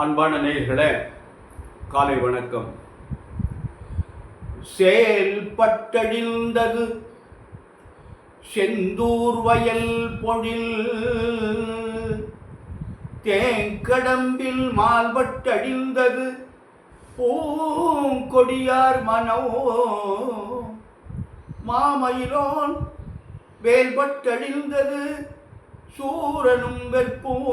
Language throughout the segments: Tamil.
அன்பான நேயர்களே, காலை வணக்கம். செயல்பட்டழிந்தது செந்தூர் வயல் பொழில், தேங்கடம்பில் மால்பட்டழிந்தது பூங்கொடியார் மனோ, மாமயிலோன் வேல்பட்டழிந்தது சூரனும் வெற்பும்,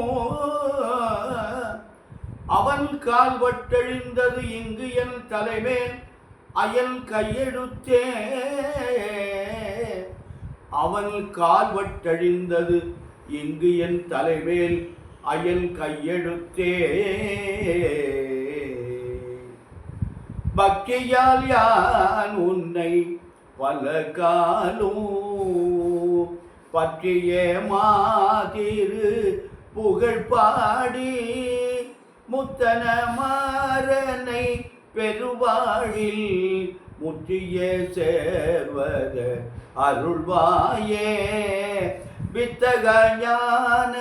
அவன் கால்பட்டழிந்தது இங்கு என் தலைமேல் அயல் கையெழுத்தே, அவன் கால்பட்டழிந்தது இங்கு என் தலைமேல் அயல் கையெழுத்தே. பக்தியால் யான் உன்னை பல காலும் பற்றிய மாதிரு புகழ் பாடி, முத்தன மாறனை பெருவாழில் முற்றிய சேர்வத அருள்வாயே. வித்தக ஞான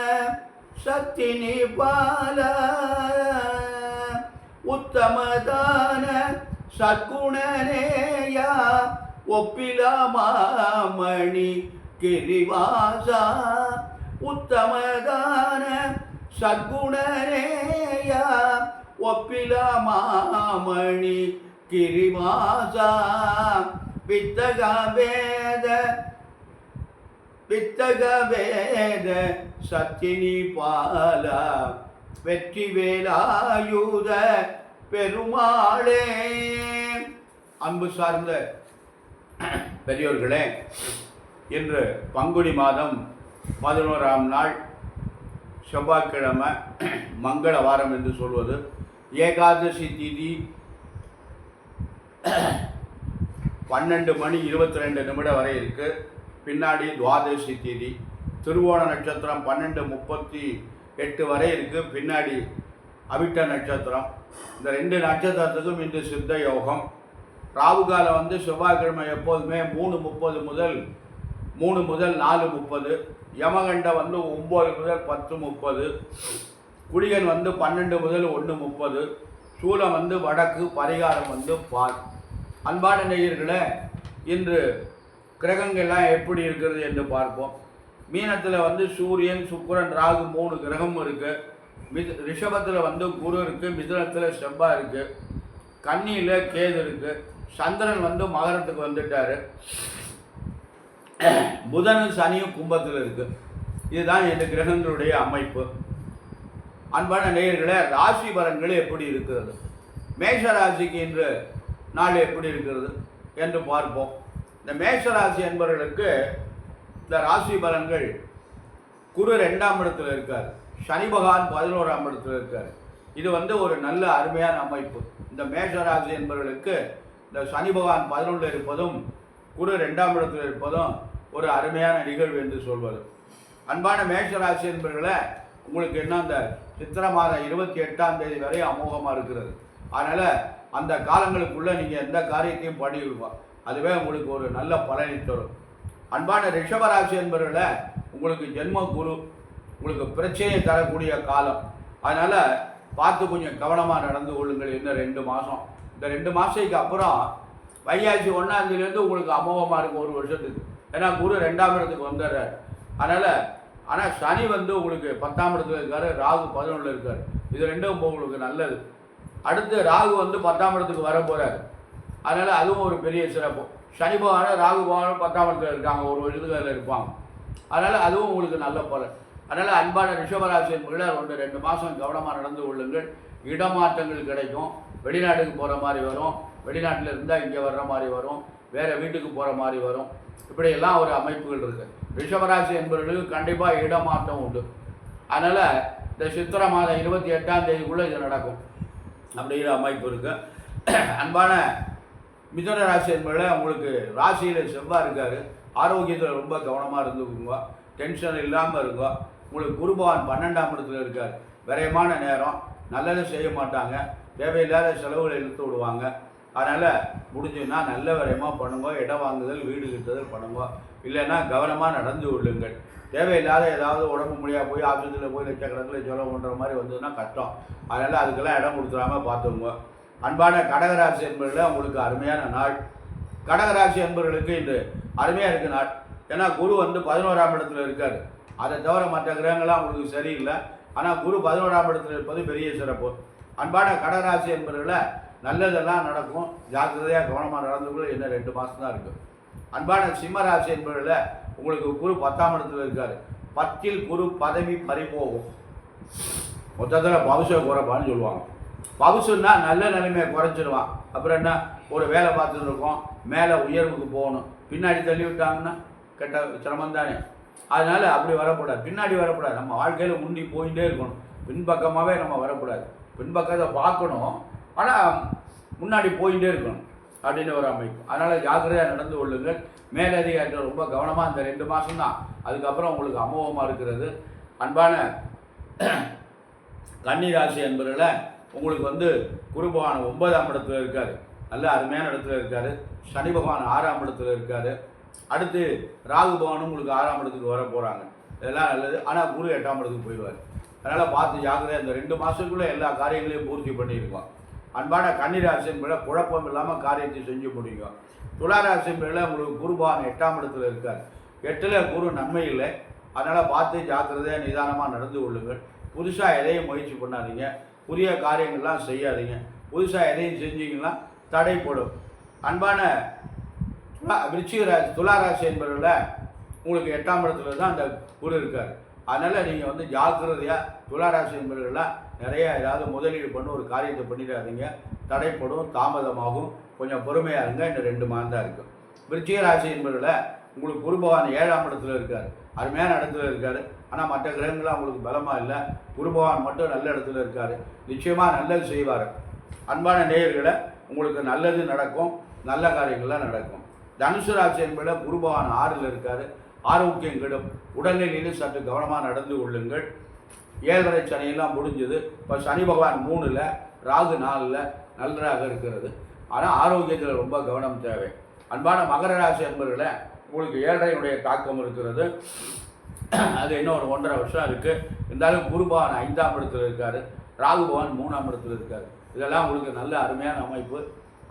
சக்தினி பால, உத்தமதான சத்குணனேயா, ஒப்பிலாமாமணி கிரிவாசா, உத்தமதான சத்குணனேயா, ஒப்பிலாமாமணி கிரிவாசா. வித்தக வேத சத்தினி பாலா, வெற்றி வேலாயுத பெருமாளே. அன்பு சார்ந்த பெரியோர்களே, இன்று பங்குனி மாதம் 11ஆம் நாள் செவ்வாய்க்கிழமை, மங்கள வாரம் என்று சொல்வது. ஏகாதசி திதி 12:22 வரை இருக்கு. பின்னாடி துவாதசி திதி, திருவோண நட்சத்திரம் 12:38 வரை இருக்கு. பின்னாடி அவிட்ட நட்சத்திரம். இந்த 2 நட்சத்திரத்துக்கும் இன்று சித்த யோகம். ராகு காலம் செவ்வாய்க்கிழமை எப்போதுமே 3:30 முதல் 4:30, யமகண்டம் 9 முதல் 10:30, குளிகன் 12 முதல் 1:30, சூலம் வடக்கு, பரிகாரம் பால். அன்பான நேயர்களே, இன்று கிரகங்கள்லாம் எப்படி இருக்கிறது என்று பார்ப்போம். மீனத்தில் சூரியன், சுக்கிரன், ராகு 3 கிரகம் இருக்கு. ரிஷபத்தில் குரு இருக்கு, மிதுனத்தில் செவ்வாய் இருக்கு, கன்னியில் கேது இருக்கு, சந்திரன் மகரத்துக்கு வந்துட்டாரு, புதனும் சனியும் கும்பத்தில் இருக்கு. இதுதான் இந்த கிரகங்களுடைய அமைப்பு. அன்பான நேயர்களே, ராசி பலன்கள் எப்படி இருக்கிறது, மேஷ ராசிக்கு இன்று நாள் எப்படி இருக்கிறது என்று பார்ப்போம். இந்த மேஷராசி என்பவர்களுக்கு இந்த ராசி பலன்கள், குரு 2ஆம் இடத்துல இருக்கார், சனி பகவான் 11ஆம் இடத்துல இருக்கார். இது ஒரு நல்ல அருமையான அமைப்பு. இந்த மேஷராசி என்பவர்களுக்கு இந்த சனி பகவான் 11 இருப்பதும் குரு 2ஆம் இடத்தில் இருப்பதும் ஒரு அருமையான நிகழ்வு என்று சொல்வது. அன்பான மேஷராசி என்பவர்களை, உங்களுக்கு என்ன அந்த சித்திரை மாதம் 28ஆம் தேதி வரை அமோகமாக இருக்கிறது. அதனால் அந்த காலங்களுக்குள்ளே நீங்கள் எந்த காரியத்தையும் பண்ணிவிடுவோம், அதுவே உங்களுக்கு ஒரு நல்ல பலனை தரும். அன்பான ரிஷபராசி என்பவர்களை, உங்களுக்கு ஜென்ம குரு உங்களுக்கு பிரச்சனையை தரக்கூடிய காலம். அதனால் பார்த்து கொஞ்சம் கவனமாக நடந்து கொள்ளுங்கள். இன்னும் 2 மாதம். இந்த 2 மாதத்துக்கு அப்புறம் வைகாசி 1ஆம் தேதியிலேருந்து உங்களுக்கு அமோகமாக இருக்கும் 1 வருஷத்துக்கு. ஏன்னா குரு 2ஆம் இடத்துக்கு வந்துடுறார். ஆனால் சனி உங்களுக்கு 10ஆம் இடத்துல இருக்கார், ராகு 11 இருக்கார். இது 2ம் உங்களுக்கு நல்லது. அடுத்து ராகு 10ஆம் இடத்துக்கு வர போகிறார். அதனால் அதுவும் ஒரு பெரிய சிறப்பு. சனி பகவான ராகு பகவான 10ஆம் இடத்துல இருக்காங்க, 1 வருஷத்துக்கு அதில் இருப்பாங்க. அதனால் அதுவும் உங்களுக்கு நல்ல பலன். அதனால் அன்பான ரிஷபராசி என்பவர்களை 2 மாதம் கவனமாக நடந்து கொள்ளுங்கள். இடமாற்றங்கள் கிடைக்கும். வெளிநாட்டுக்கு போகிற மாதிரி வரும், வெளிநாட்டில் இருந்தால் இங்கே வர்ற மாதிரி வரும், வேறு வீட்டுக்கு போகிற மாதிரி வரும். இப்படியெல்லாம் ஒரு அமைப்புகள் இருக்குது. ரிஷபராசி என்பவர்களுக்கு கண்டிப்பாக இடமாற்றம் உண்டு. அதனால் இந்த சித்திரை மாதம் 28ஆம் தேதிக்குள்ளே இது நடக்கும் அப்படிங்கிற அமைப்பு இருக்குது. அன்பான மிதுன ராசி என்பவர்களை, உங்களுக்கு ராசியில் செவ்வாய் இருக்கார். ஆரோக்கியத்தில் ரொம்ப கவனமாக இருந்துக்குங்க, டென்ஷன் இல்லாமல் இருங்க. உங்களுக்கு குரு பகவான் 12ஆம் இடத்துல இருக்கார். விரயமான நேரம், நல்லது செய்ய மாட்டாங்க, தேவையில்லாத செலவுகளை இழுத்து விடுவாங்க. அதனால் முடிஞ்சுன்னா நல்ல விரயமாக பண்ணுங்க. இடம் வாங்குதல், வீடு கட்டுதல் பண்ணுங்க. இல்லைன்னா கவனமாக நடந்து கொள்ளுங்கள். தேவையில்லாத ஏதாவது உடம்பு முடியாது போய் ஆஃபீஸில் போய் லட்சக்கணக்கில் செலவு பண்ணுற மாதிரி வந்ததுன்னா கஷ்டம். அதனால் அதுக்கெல்லாம் இடம் கொடுத்துடாம பார்த்துங்க. அன்பான கடகராசி என்பவர்களே, உங்களுக்கு அருமையான நாள். கடகராசி என்பவர்களுக்கு இன்று அருமையாக இருக்க நாள். ஏன்னா குரு வந்து 11ஆம் இடத்துல இருக்கார். அதை தவிர மற்ற கிரகங்கள்லாம் உங்களுக்கு சரியில்லை. ஆனால் குரு 11ஆம் இடத்துல இருப்பது பெரிய சிறப்பு. அன்பான கடகராசி என்பவர்களை நல்லதெல்லாம் நடக்கும். ஜாக்கிரதையாக கவனமாக நடந்துக்குள்ள இன்னும் 2 மாதம் தான் இருக்குது. அன்பான சிம்மராசி என்பவர்களை உங்களுக்கு குரு 10ஆம் இடத்துல இருக்கார். 10இல் குரு பதவி பறிபோகும். மொத்தத்தில் பவுசை குறைப்பான்னு சொல்லுவாங்க. பவுசுன்னா நல்ல நிலைமையை குறைச்சிடுவான். அப்புறம் என்ன, ஒரு வேலை பார்த்துட்டு இருக்கோம், மேலே உயர்வுக்கு போகணும், பின்னாடி தள்ளி விட்டாங்கன்னா கெட்ட சிரமம் தானே. அதனால் அப்படி வரக்கூடாது, பின்னாடி வரக்கூடாது. நம்ம வாழ்க்கையில் முந்தி போயிட்டே இருக்கணும். பின்பக்கமாகவே நம்ம வரக்கூடாது. பின்பக்கத்தை பார்க்கணும், ஆனால் முன்னாடி போயிட்டே இருக்கணும் அப்படின்னு ஒரு அமைப்பு. அதனால் ஜாக்கிரதையாக நடந்து கொள்ளுங்கள். மேலதிகாரிகள் ரொம்ப கவனமாக இந்த 2 மாதம் தான். அதுக்கப்புறம் உங்களுக்கு அமோகமாக இருக்கிறது. அன்பான கன்னிராசி என்பவர்களை உங்களுக்கு வந்து குரு பகவான் 9ஆம் இடத்துல இருக்கார். நல்ல அருமையான இடத்துல இருக்கார். சனி பகவான் 6ஆம் இடத்துல இருக்கார். அடுத்து ராகு பகவானும் உங்களுக்கு 6ஆம் இடத்துக்கு வர போகிறாங்க. இதெல்லாம் நல்லது. ஆனால் குரு 8ஆம் இடத்துக்கு போயிடுவார். அதனால் பார்த்து ஜாக்கிரதை. இந்த 2 மாதத்துக்குள்ளே எல்லா காரியங்களையும் பூர்த்தி பண்ணியிருக்கோம். அன்பான கன்னிராசி என்பதை குழப்பம் இல்லாமல் காரியத்தை செஞ்சு முடியும். துளாராசி என்பதில் உங்களுக்கு குரு பகவான் 8ஆம் இடத்துல இருக்கார். 8ல் குரு நன்மை இல்லை. அதனால் பார்த்து ஜாக்கிரதையாக நிதானமாக நடந்து கொள்ளுங்கள். புதுசாக எதையும் முயற்சி பண்ணாதீங்க. புதிய காரியங்கள்லாம் செய்யாதீங்க. புதுசாக எதையும் செஞ்சீங்கன்னா தடைப்படும். அன்பான துளாராசி என்பவர்களில் உங்களுக்கு 8ஆம் இடத்துல தான் அந்த குரு இருக்கார். அதனால் நீங்கள் வந்து ஜாக்கிரதையாக துளாராசி என்பவர்கள்லாம் நிறைய ஏதாவது முதலீடு பண்ணி ஒரு காரியத்தை பண்ணிடாதீங்க. தடைப்படும், தாமதமாகும். கொஞ்சம் பொறுமையாக இருங்க. இன்னும் 2 மாதம் தான் இருக்குது. விருச்சிக ராசி என்பவர்களில் உங்களுக்கு குரு பகவான் 7ஆம் இடத்துல இருக்கார். அருமையான இடத்துல இருக்கார். ஆனால் மற்ற கிரகங்கள்லாம் உங்களுக்கு பலமாக இல்லை. குரு பகவான் மட்டும் நல்ல இடத்துல இருக்கார். நிச்சயமாக நல்லது செய்வார். அன்பான நேயர்களை உங்களுக்கு நல்லது நடக்கும். நல்ல காரியங்கள்லாம் நடக்கும். தனுசு ராசி என்பதில் குரு பகவான் 6ல் இருக்கார். ஆரோக்கியம் கெடும். உடல்நிலையில் சற்று கவனமாக நடந்து கொள்ளுங்கள். 7.5 சனியெல்லாம் முடிஞ்சது. இப்போ சனி பகவான் 3ல், ராகு 4ல் நல்லதாக இருக்கிறது. ஆனால் ஆரோக்கியத்தில் ரொம்ப கவனம் தேவை. அன்பான மகர ராசி என்பவர்களை உங்களுக்கு 7.5 தாக்கம் இருக்கிறது. அது இன்னும் ஒரு 1.5 வருஷம் இருக்குது. இருந்தாலும் குரு பகவான் 5ஆம் இடத்துல இருக்கார். ராகு பகவான் 3ஆம் இடத்துல இருக்கார். இதெல்லாம் உங்களுக்கு நல்ல அருமையான அமைப்பு.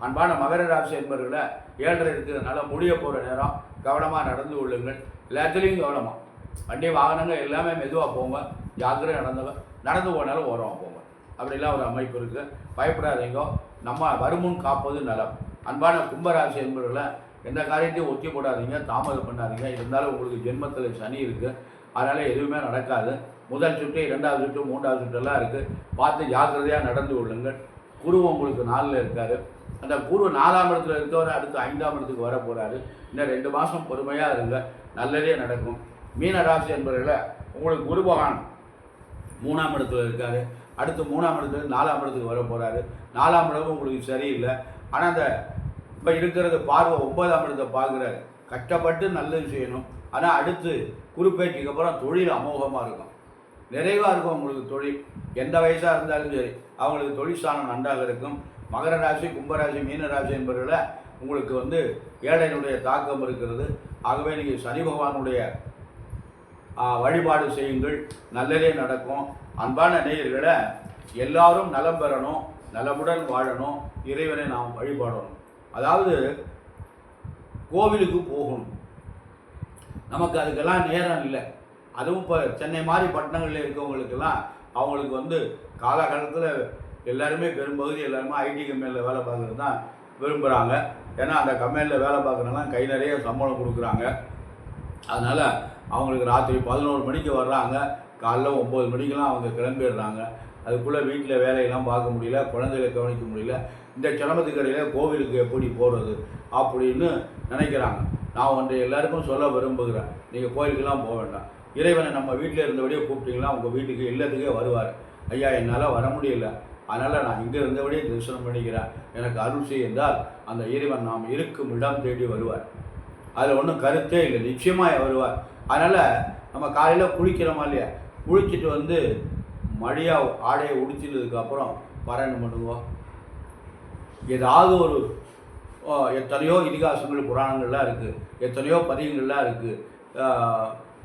அன்பான மகர ராசி என்பவர்களை 7.5 இருக்கிறதுனால முடிய போகிற நேரம் கவனமாக நடந்து கொள்ளுங்கள். எல்லாத்துலேயும் கவனமாக. வண்டி வாகனங்கள் எல்லாமே மெதுவாக போங்க. ஜாக்கிரதை நடந்து போனாலும் ஓரமாக போங்க. அப்படிலாம் ஒரு அமைப்பு இருக்குது. பயப்படாதீங்க. நம்ம வருமுன் காப்பது நலம். அன்பான கும்பராசி என்பவர்களை எந்த காரியத்தையும் ஒத்தி போடாதீங்க, தாமதம் பண்ணாதீங்க. இருந்தாலும் உங்களுக்கு ஜென்மத்தில் சனி இருக்குது. அதனால் எதுவுமே நடக்காது. முதல் சுற்று, 2வது சுற்று, 3வது சுற்றெல்லாம் இருக்குது. பார்த்து ஜாக்கிரதையாக நடந்து கொள்ளுங்கள். குரு உங்களுக்கு 4ல் இருக்கார். அந்த குரு 4ஆம் இடத்துல இருக்கவர் அடுத்து 5ஆம் இடத்துக்கு வர போகிறாரு. இன்னும் 2 மாதம் பொறுமையாக இருங்க. நல்லதே நடக்கும். மீன ராசி என்பவர்களை உங்களுக்கு குரு பகவான் 3ஆம் இடத்துல இருக்கார். அடுத்து 3ஆம் இடத்துல 4ஆம் இடத்துக்கு வர போகிறாரு. 4ஆம் இடம் உங்களுக்கு சரியில்லை. ஆனால் அந்த இப்போ இருக்கிறது பார்வை 9ஆம் இடத்தை பார்க்குறாரு. கஷ்டப்பட்டு நல்லது செய்யணும். ஆனால் அடுத்து குறுப்பேச்சுக்கு அப்புறம் தொழில் அமோகமாக இருக்கும். நிறைவாக இருக்கும் உங்களுக்கு தொழில். எந்த வயசாக இருந்தாலும் சரி அவங்களுக்கு தொழில் ஸ்தானம் நன்றாக இருக்கும். மகர ராசி, கும்பராசி, மீன ராசி என்பவர்களை உங்களுக்கு வந்து 7.5 தாக்கம் இருக்கிறது. ஆகவே நீங்கள் சனி பகவானுடைய வழிபாடு செய்யுங்கள். நல்லதே நடக்கும். அன்பான நேயர்களை எல்லாரும் நலம் பெறணும், நலமுடன் வாழணும், இறைவனை நாம் வழிபாடணும். அதாவது கோவிலுக்கு போகணும். நமக்கு அதுக்கெல்லாம் நேரம் இல்லை. அதுவும் இப்போ சென்னை மாதிரி பட்டணங்களில் இருக்கவங்களுக்கெல்லாம் அவங்களுக்கு வந்து காலகாலத்தில் எல்லாருமே பெரும்பகுதி எல்லாருமே ஐடி கம்பெனியில் வேலை பார்க்குறது தான் விரும்புகிறாங்க. ஏன்னா அந்த கம்பெனியில் வேலை பார்க்குறதுலாம் கை நிறைய சம்பளம் கொடுக்குறாங்க. அதனால் அவங்களுக்கு ராத்திரி 11 மணிக்கு வர்றாங்க, காலைல 9 மணிக்கெலாம் அவங்க கிளம்பிடுறாங்க. அதுக்குள்ளே வீட்டில் வேலையெல்லாம் பார்க்க முடியல, குழந்தைகளை கவனிக்க முடியல. இந்த சிரமத்துக்கு இடையில் கோவிலுக்கு எப்படி போகிறது அப்படின்னு நினைக்கிறாங்க. நான் ஒன்றை எல்லாருக்கும் சொல்ல விரும்புகிறேன். நீங்கள் கோயிலுக்கெல்லாம் போக வேண்டாம். இறைவனை நம்ம வீட்டில் இருந்தபடியே கூப்பிட்டீங்கன்னா உங்கள் வீட்டுக்கு இல்லத்துக்கே வருவார். ஐயா என்னால் வர முடியல, அதனால் நான் இங்கே இருந்தபடியே தரிசனம் பண்ணிக்கிறேன், எனக்கு அருள் செய்தால் அந்த இறைவன் நாம் இருக்கும் இடம் தேடி வருவார். அதில் ஒன்றும் கருத்தே இல்லை, நிச்சயமாக வருவார். அதனால் நம்ம காலையில் குளிக்கிறோமா இல்லையா, குளிச்சுட்டு வந்து மடியாக ஆடையை உடுத்தினதுக்கப்புறம் பாராயணம் பண்ணுவோம். ஏதாவது ஒரு எத்தனையோ இதிகாசங்கள் புராணங்கள்லாம் இருக்குது, எத்தனையோ பதிகங்கள்லாம் இருக்குது.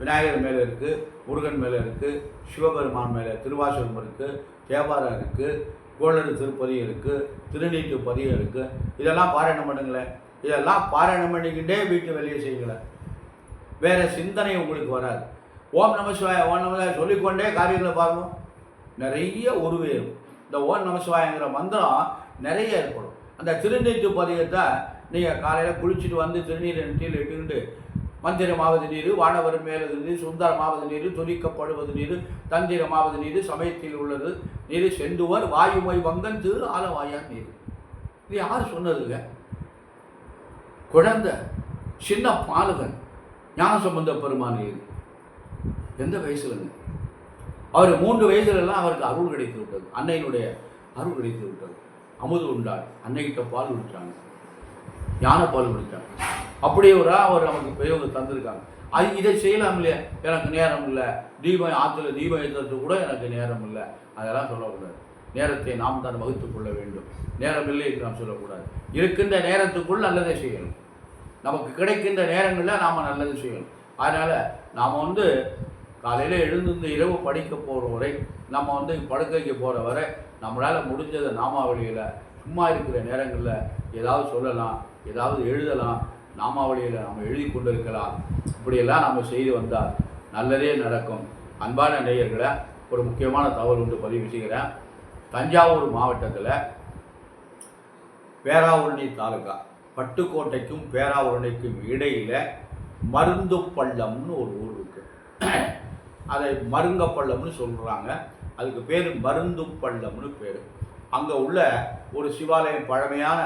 விநாயகர் மேலே இருக்குது, முருகன் மேலே இருக்குது, சிவபெருமான் மேலே திருவாசகம் இருக்குது, தேவாரம் இருக்குது, கோளறு திருப்பதி இருக்குது, திருநீட்டு பதியம் இருக்குது. இதெல்லாம் பாராயணம் பண்ணுங்களேன். இதெல்லாம் பாராயணம் பண்ணிக்கிட்டே வீட்டு வெளியே செய்யுங்களேன். வேறு சிந்தனை உங்களுக்கு வராது. ஓம் நமசிவாய ஓம் நமசிவாய சொல்லிக்கொண்டே காரியங்களை பார்க்கணும். நிறைய உருவேறும். இந்த ஓம் நமசிவாயங்கிற மந்திரம் நிறைய ஏற்படும். அந்த திருநீட்டு பதியத்தை நீங்கள் காலையில் குளிச்சுட்டு வந்து திருநீர் நெற்றியில் இட்டுக்கிட்டு மந்திரமாவது நீர், வானவர் மேலது நீர், சுந்தரமாவது நீர், துணிக்கப்படுவது நீர், தந்திரமாவது நீர், சமயத்தில் உள்ளது நீர், செந்துவர் வாயுமை வங்கன் திரு ஆலவாயான் நீர். இது யார் சொன்னதுங்க? குழந்தை சின்ன பாலகன் ஞானசம்பந்த பெருமான். இது எந்த வயசுலங்க? அவர் 3 வயசுலலாம் அவருக்கு அருள் கிடைத்து விட்டது. அன்னையினுடைய அருள் கிடைத்து விட்டது. அமுது உண்டாள். அன்னைக்கிட்ட பால் குடித்தாங்க, ஞானப்பால் குடித்தாங்க. அப்படியே அவர் நமக்கு பெரியவங்க தந்திருக்காங்க. இதை செய்யலாம் இல்லையா? எனக்கு நேரம் இல்லை, தீபம் ஆற்றுல தீபம் ஏற்றுறது கூட எனக்கு நேரம் இல்லை, அதெல்லாம் சொல்லக்கூடாது. நேரத்தை நாம் தான் வகுத்து கொள்ள வேண்டும். நேரம் இல்லை என்று நாம் சொல்லக்கூடாது. இருக்கின்ற நேரத்துக்குள் நல்லதை செய்யணும். நமக்கு கிடைக்கின்ற நேரங்களில் நாம் நல்லது செய்யணும். அதனால் நாம் காலையில் எழுந்து இரவு படிக்க போகிற வரை, நம்ம படுக்கைக்கு போகிற வரை நம்மளால் முடிஞ்சதை நாமாவளியில் சும்மா இருக்கிற நேரங்களில் ஏதாவது சொல்லலாம், ஏதாவது எழுதலாம், நாமாவளியில் நம்ம எழுதி கொண்டு இருக்கலாம். இப்படியெல்லாம் நம்ம செய்து வந்தால் நல்லதே நடக்கும். அன்பான நேயர்களை, ஒரு முக்கியமான தகவல் பதிவு செய்கிறேன். தஞ்சாவூர் மாவட்டத்தில் பேராவூரணி தாலுகா, பட்டுக்கோட்டைக்கும் பேராவூரணிக்கும் இடையில் மருந்து பள்ளம்னு ஒரு ஊர் இருக்குது. அதை மருங்க பள்ளம்னு சொல்கிறாங்க. அதுக்கு பேர் மருந்து பள்ளம்னு பேர். அங்கே உள்ள ஒரு சிவாலயம், பழமையான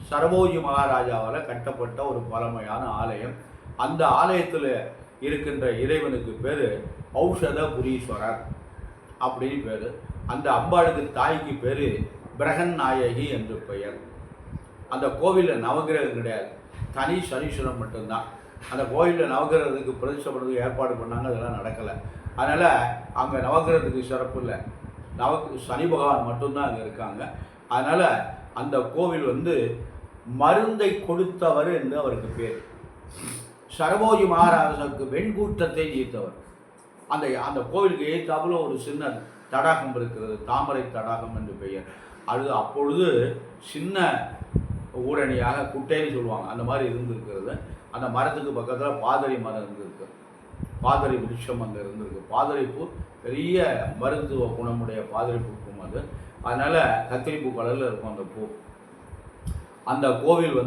சரபோஜி மகாராஜாவால் கட்டப்பட்ட ஒரு பழமையான ஆலயம். அந்த ஆலயத்தில் இருக்கின்ற இறைவனுக்கு பேர் ஔஷதபுரீஸ்வரர் அப்படின்னு பேர். அந்த அம்பாளுக்கு தாய்க்கு பேர் பிரகன் நாயகி என்று பெயர். அந்த கோவிலில் நவகிரகம் கிடையாது, தனி சனீஸ்வரன் மட்டும்தான். அந்த கோவிலில் நவகிரகத்துக்கு பிரதிஷ்டப்படுறதுக்கு ஏற்பாடு பண்ணாங்க, அதெல்லாம் நடக்கலை. அதனால் அங்கே நவகிரகத்துக்கு சிறப்பு இல்லை, சனி பகவான் மட்டும்தான் அங்கே இருக்காங்க. அதனால் அந்த கோவில் மருந்தை கொடுத்தவர் என்று அவருக்கு பேர். சரபோஜி மகாராஜாவுக்கு வெண்கூட்டத்தை ஈர்த்தவர். அந்த கோவிலுக்கு எதிர்த்தாப்புல ஒரு சின்ன தடாகம் இருக்கிறது, தாமரை தடாகம் என்று பெயர். அது அப்பொழுது சின்ன ஊரணியாக குட்டைன்னு சொல்லுவாங்க, அந்த மாதிரி இருந்திருக்கிறது. அந்த மரத்துக்கு பக்கத்தில் பாதிரி மரம் இருந்திருக்கு, பாதிரி விருட்சம் அங்கே இருந்திருக்கு. பாதிரி பூ பெரிய மருத்துவ குணமுடைய பாதிரி பூக்கும் அது. அதனால் கத்திரிப்பூ கலரில் இருக்கும் அந்த பூ. அந்த கோவில்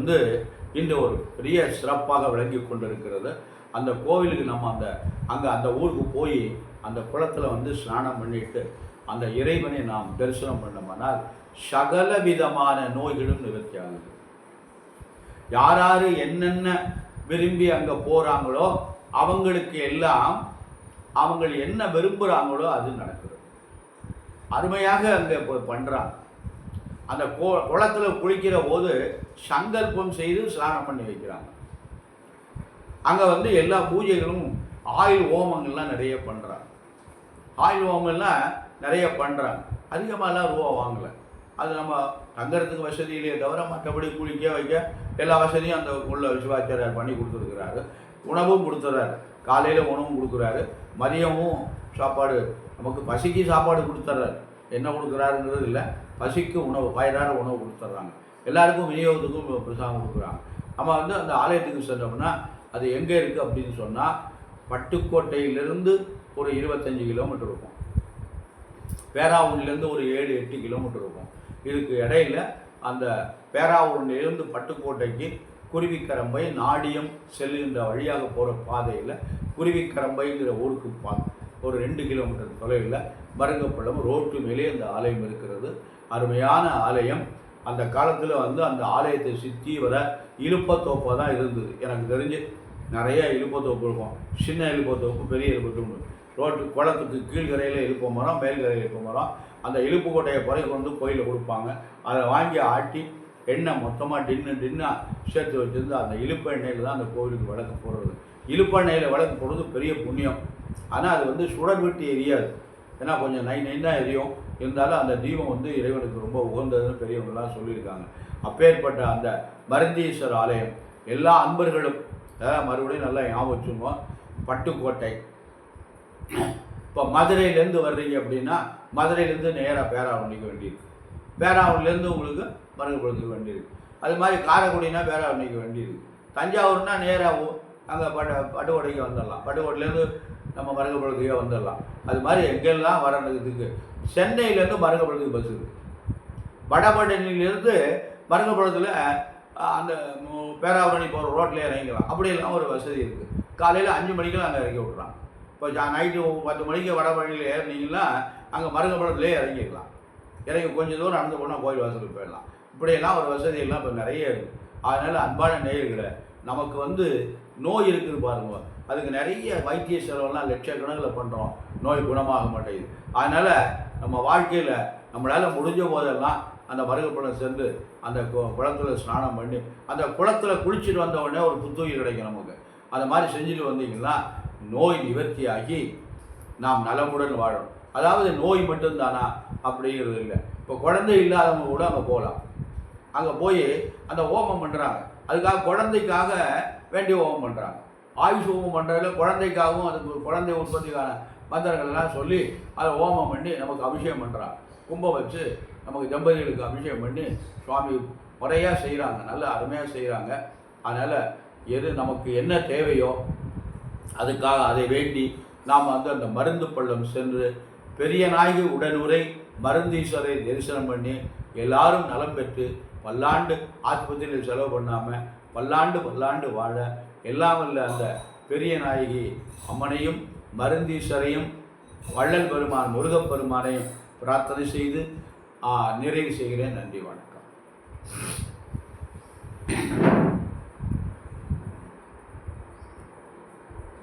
இன்று ஒரு பெரிய சிறப்பாக விளங்கி கொண்டிருக்கிறது. அந்த கோவிலுக்கு நம்ம அந்த ஊருக்கு போய் அந்த குளத்தில் ஸ்நானம் பண்ணிட்டு அந்த இறைவனை நாம் தரிசனம் பண்ணோம்னால் சகல விதமான நோய்களும் நிவர்த்தி ஆகுது. யார் என்னென்ன விரும்பி அங்கே போகிறாங்களோ அவங்களுக்கு எல்லாம் அவங்க என்ன விரும்புகிறாங்களோ அது நடக்குது. அருமையாக அங்கே பண்ணுறாங்க. அந்த குளத்தில் குளிக்கிற போது சங்கல்பம் செய்து ஸ்நானம் பண்ணி வைக்கிறாங்க. அங்கே எல்லா பூஜைகளும் ஆயுள் ஹோமங்கள்லாம் நிறைய பண்ணுறாங்க. ஆயுள் ஹோமங்கள்லாம் நிறைய பண்ணுறாங்க. அதிகமாகலாம் ரூபா வாங்கலை. அது நம்ம தங்கறதுக்கு வசதியிலே தவிர மற்றபடி குளிக்க வைக்க எல்லா வசதியும் அந்த உள்ள சிவாச்சாரியார் பண்ணி கொடுத்துருக்கிறாரு. உணவும் கொடுத்துட்றாரு, காலையில் உணவும் கொடுக்குறாரு, மதியமும் சாப்பாடு, நமக்கு பசிக்கு சாப்பாடு கொடுத்துட்றாரு. என்ன கொடுக்குறாருங்கிறது இல்லை, பசிக்கு உணவு, வயதான உணவு கொடுத்துட்றாங்க. எல்லாருக்கும் விநியோகத்துக்கும் பிரசாதம் கொடுக்குறாங்க. நம்ம அந்த ஆலயத்துக்கு சென்றோம்னா அது எங்கே இருக்குது அப்படின்னு சொன்னால் பட்டுக்கோட்டையிலிருந்து ஒரு 25 கிலோமீட்டர் இருக்கும், பேராவூர்லேருந்து ஒரு 7-8 கிலோமீட்டர் இருக்கும். இதுக்கு இடையில் அந்த பேராவூர்லேருந்து பட்டுக்கோட்டைக்கு குருவிக்கரம்பை நாடியம் செல்லுகின்ற வழியாக போகிற பாதையில் குருவிக்கரம்பைங்கிற ஊருக்கு ஒரு 2 கிலோமீட்டர் தொலைவில் மருங்கப்பள்ளம் ரோட்டு மேலே அந்த ஆலயம் இருக்கிறது. அருமையான ஆலயம். அந்த காலத்தில் அந்த ஆலயத்தை சுற்றி வர இலுப்பத்தோப்பாக தான் இருந்தது. எனக்கு தெரிஞ்சு நிறைய இலுப்பத்தோப்பு இருக்கும், சின்ன இலுப்பத்தோப்பு, பெரிய இலுப்பத்தோப்பு. ரோட்டு குளத்துக்கு கீழ்கரையில் இழுப்பு மரம், மேல்கரையில் இழுப்பு மரம். அந்த இழுப்பு கொட்டையை குறை கொண்டு கோயிலில் கொடுப்பாங்க. அதை வாங்கி ஆட்டி எண்ணெய் மொத்தமாக டின்னாக சேர்த்து வச்சுருந்து அந்த இழுப்பு எண்ணெயில் தான் அந்த கோவிலுக்கு விளக்கு போடுறது. இழுப்பு எண்ணெயில் விளக்கு போடுறது பெரிய புண்ணியம். ஆனால் அது சுடர் விட்டு எரியாது, ஏன்னா கொஞ்சம் நைன் எரியும். இருந்தாலும் அந்த தீபம் இறைவனுக்கு ரொம்ப உகந்ததுன்னு பெரியவங்களாம் சொல்லியிருக்காங்க. அப்பேற்பட்ட அந்த மருந்தீஸ்வரர் ஆலயம் எல்லா அன்பர்களும் மறுபடியும் நல்லா ஞாபகம் வச்சுருவோம். பட்டுக்கோட்டை. இப்போ மதுரையிலேருந்து வர்றீங்க அப்படின்னா மதுரையிலேருந்து நேராக பேராவூரணிக்கு வேண்டியிருக்கு. பேராவூர்லேருந்து உங்களுக்கு மருகப்பொழுதுக்கு வேண்டியிருக்கு. அது மாதிரி காரைக்குடினா பேராவூரணிக்கு வேண்டியிருக்கு. தஞ்சாவூர்னா நேராக அங்கே பட்டுக்கோட்டைக்கு வந்துடலாம். பட்டுக்கோட்டையிலேருந்து நம்ம மருகப்பொழுதுக்கே வந்துடலாம். அது மாதிரி எங்கெல்லாம் வரதுக்கு சென்னையிலேருந்து மருகப்பொழுதுக்கு பஸ் இருக்குது. வடபழனியிலேருந்து மருகப்பொழுதில் அந்த பேராவூரணி போகிற ரோட்லேயே இறங்கிக்கலாம். அப்படியெல்லாம் ஒரு வசதி இருக்குது. காலையில் 5 மணிக்கெல்லாம் அங்கே இறக்கி விட்றாங்க. இப்போ நைட்டு 10 மணிக்கு வடபழனியில் ஏறினீங்கன்னா அங்கே மருகப்பொழுதுலேயே இறங்கிக்கலாம். இறங்கி கொஞ்சம் தூரம் நடந்து போனால் கோயில் வாசலுக்கு போயிடலாம். இப்படியெல்லாம் ஒரு வசதியெல்லாம் இப்போ நிறைய இருக்குது. அதனால் அன்பான நேயர்களை, நமக்கு நோய் இருக்குது பாருங்க, அதுக்கு நிறைய வைத்திய செலவெல்லாம் லட்சக்கணக்கில் பண்ணுறோம், நோய் குணமாக மாட்டேங்குது. அதனால் நம்ம வாழ்க்கையில் நம்மளால் முடிஞ்ச போதெல்லாம் அந்த மருகப்பழம் சென்று அந்த குளத்தில் ஸ்நானம் பண்ணி அந்த குளத்தில் குளிச்சுட்டு வந்த உடனே ஒரு புத்துயிர் கிடைக்கும் நமக்கு. அந்த மாதிரி செஞ்சுட்டு வந்தீங்கன்னா நோய் நிவர்த்தியாகி நாம் நலமுடன் வாழணும். அதாவது நோய் மட்டும்தானா அப்படிங்கிறது இல்லை. இப்போ குழந்தை இல்லாதவங்க கூட அங்கே போகலாம். அங்கே போய் அந்த ஹோமம் பண்ணுறாங்க. அதுக்காக குழந்தைக்காக வேண்டிய ஹோமம் பண்ணுறாங்க. ஆயுஷ் ஹோமம் பண்ணுறதுல குழந்தைக்காகவும் அதுக்கு குழந்தை உற்பத்திக்கான மந்திரங்கள்லாம் சொல்லி அதை ஹோமம் பண்ணி நமக்கு அபிஷேகம் பண்ணுறாங்க. கும்பம் வச்சு நமக்கு தம்பதிகளுக்கு அபிஷேகம் பண்ணி சுவாமி முறையாக செய்கிறாங்க, நல்லா அருமையாக செய்கிறாங்க. அதனால் எது நமக்கு என்ன தேவையோ அதுக்காக அதை வேண்டி நாம் அந்த மருந்து பள்ளம் சென்று பெரிய நாயகி உடனுரை மருந்தீஸ்வரை தரிசனம் பண்ணி எல்லாரும் நலம் பெற்று பல்லாண்டு ஆஸ்பத்திரியில் செலவு பண்ணாமல் பல்லாண்டு வாழ எல்லாம் வல்ல அந்த பெரிய நாயகி அம்மனையும் மருந்தீஸ்வரையும் வள்ளல் பெருமான் முருகப்பெருமானையும் பிரார்த்தனை செய்து நிறைவு செய்கிறேன். நன்றி, வணக்கம்.